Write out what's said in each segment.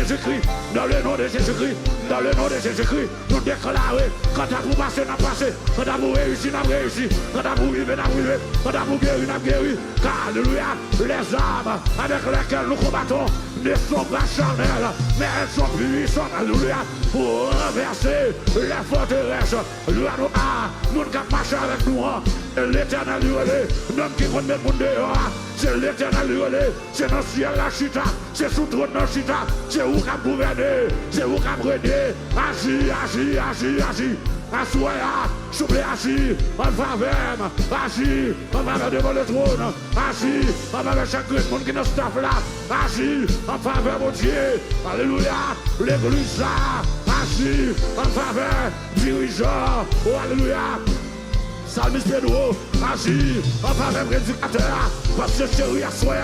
Jésus-Christ, dans le nom de Jésus-Christ, dans le nom de Jésus-Christ, nous déclarons, quand vous passez, nous passez, quand vous réussissez, nous réussissez, quand vous vivez, nous vivez, quand vous guérissez, nous guérissez, car alléluia, les armes avec lesquelles nous combattons ne sont pas charnelles, mais elles sont puissantes, alléluia, pour renverser les forteresses. Nous ne pouvons marcher avec nous, l'éternel lui, l'homme qui connaît le monde dehors, c'est l'éternel lui, c'est dans le ciel la chita, c'est sous trône dans chita, c'est où qu'on gouverne, c'est où qu'on régner, agis. Assoya, souple agis, en faveur, agis, en faveur devant le trône, agis, en faveur de chaque monde qui est dans ce staff là, agis, en faveur mon Dieu, alléluia, l'église là, agis, en faveur, dirigeant, oh alléluia. Salmiste Pedro, agis en faveur prédicateur, parce que chérie à soi,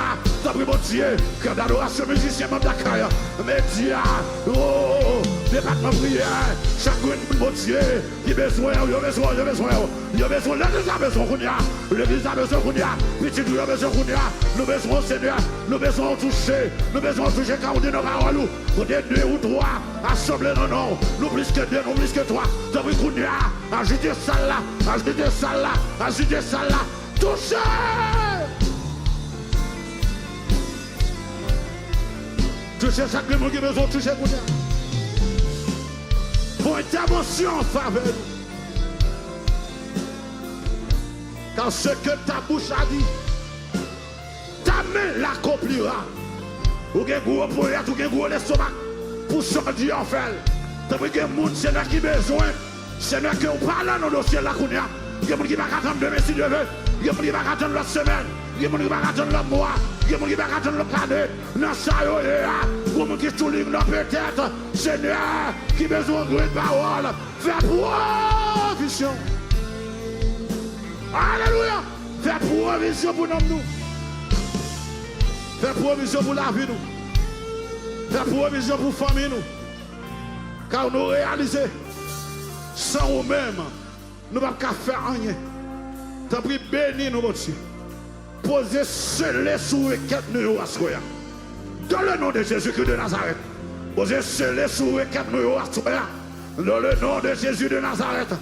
t'as pris mon Dieu, que d'adoration musicien, même d'accueil, média, oh, département prière, chacun mon Dieu, qui a besoin, il a besoin, l'église a besoin qu'on y a, l'église a besoin qu'on y a, petit nous a besoin qu'on y a, nous besoin Seigneur, nous besoin toucher car on dit nos paroles, on dit 2 ou 3, assemblés non, non, nous plus que 2, nous plus que 3, t'as pris qu'on y a, agiter ça là, agiter ça là, touchez! Touchez chaque monde qui a besoin de toucher pour nous. Pour intervention en faveur. Car ce que ta bouche a dit, ta main l'accomplira. Ou gen gros poète, ou gen gros l'estomac, pour sortir en fait. T'as vu que le monde, c'est là qui besoin. C'est là que on parle dans le dossier là qu'on a. Il y a des gens qui vont attendre demain si Dieu veut. Il y a des gens qui vont attendre l'autre semaine. Il y a des gens qui vont attendre l'autre mois. Il y a des gens qui vont attendre l'autre année. Dans ça, il y a des gens qui sont libres peut-être. Seigneur, qui a besoin de parole. Fais provision. Alléluia. Fais provision pour nous. Fais provision pour la vie nous. Fais provision pour la famille nous. Car nous réalisons, sans nous-mêmes, nous ne pouvons pas faire rien. T'as pris béni nous, mon Dieu. Posez scellé sous requête nous à soya. Dans le nom de Jésus-Christ de Nazareth. Posez scellé sous requête nous à soya. Dans le nom de Jésus de Nazareth.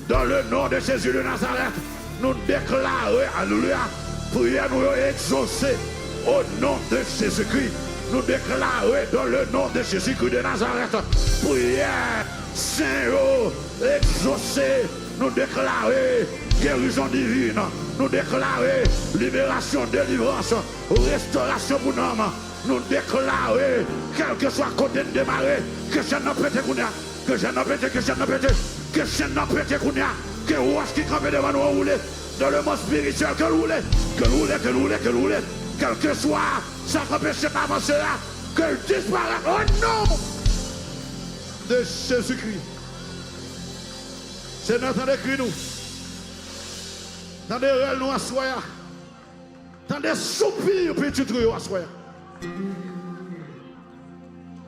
Dans le nom de Jésus de Nazareth. Nous déclarons, alléluia, prière nous exaucer au nom de Jésus-Christ. Nous déclarons dans le nom de Jésus-Christ de Nazareth. Prière, Saint-O, exaucer. Nous déclarons guérison divine. Nous déclarons libération, délivrance, restauration pour nous. Nous déclarons, quel que soit côté de démarrer, que je n'en pété qu'on a, que je n'en pété, que je n'en pété, que je n'en pété qu'on a, que roche qui campe devant nous rouler, dans le monde spirituel, que rouler, quel que soit, ça empêche d'avancer là, que disparaisse au nom de Jésus-Christ. C'est notre cri nous. Tendez nous à soi. Tendez soupir petit trio à soi.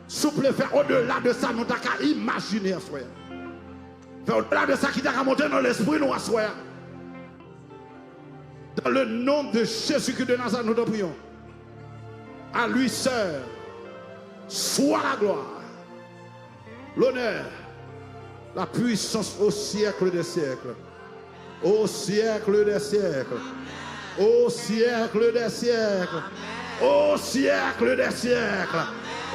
Souple faire au-delà de ça, nous t'as qu'à imaginer à soi. Faire au-delà de ça qui t'a qu'à monter dans l'esprit nous à soi. Dans le nom de Jésus-Christ de Nazareth, nous te prions. À lui seul, soit la gloire, l'honneur, la puissance au siècle des siècles. Au siècle des siècles. Au siècle des siècles. Au siècle des siècles.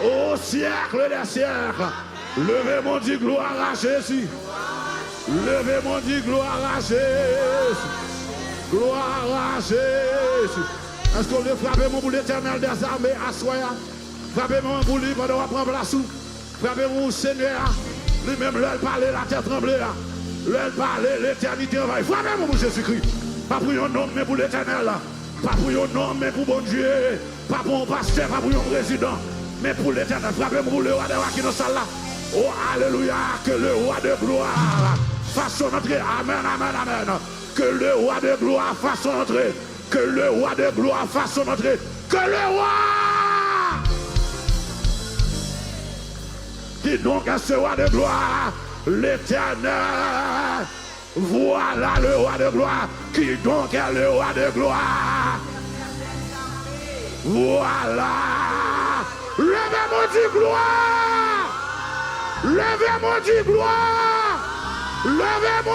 Au siècle des siècles. Levez mon Dieu, gloire à Jésus. Levez mon Dieu, gloire à Jésus. Gloire à Jésus. Est-ce qu'on veut frapper mon bout l'éternel des armées à soi? Frappez mon bout libre pendant qu'on prend place. Frappez mon Seigneur. Lui-même, l'œil parler, la terre trembler. L'œil parler, l'éternité va. Frappez mon Jésus-Christ. Pas pour un homme, mais pour l'éternel. Pas pour un homme, mais pour bon Dieu. Pas pour un pasteur, pas pour un président, mais pour l'éternel. Frappez mon le roi de roi qui nous salle là. Oh, alléluia. Que le roi de gloire fasse son entrée. Amen, amen, amen. Que le roi de gloire fasse son entrée. Que le roi de gloire fasse son entrée. Que le roi. Dis donc à ce roi de gloire, l'éternel. Voilà le roi de gloire. Qui donc est le roi de gloire? Voilà. Levez-moi du gloire. Levez-moi du gloire. Levez-moi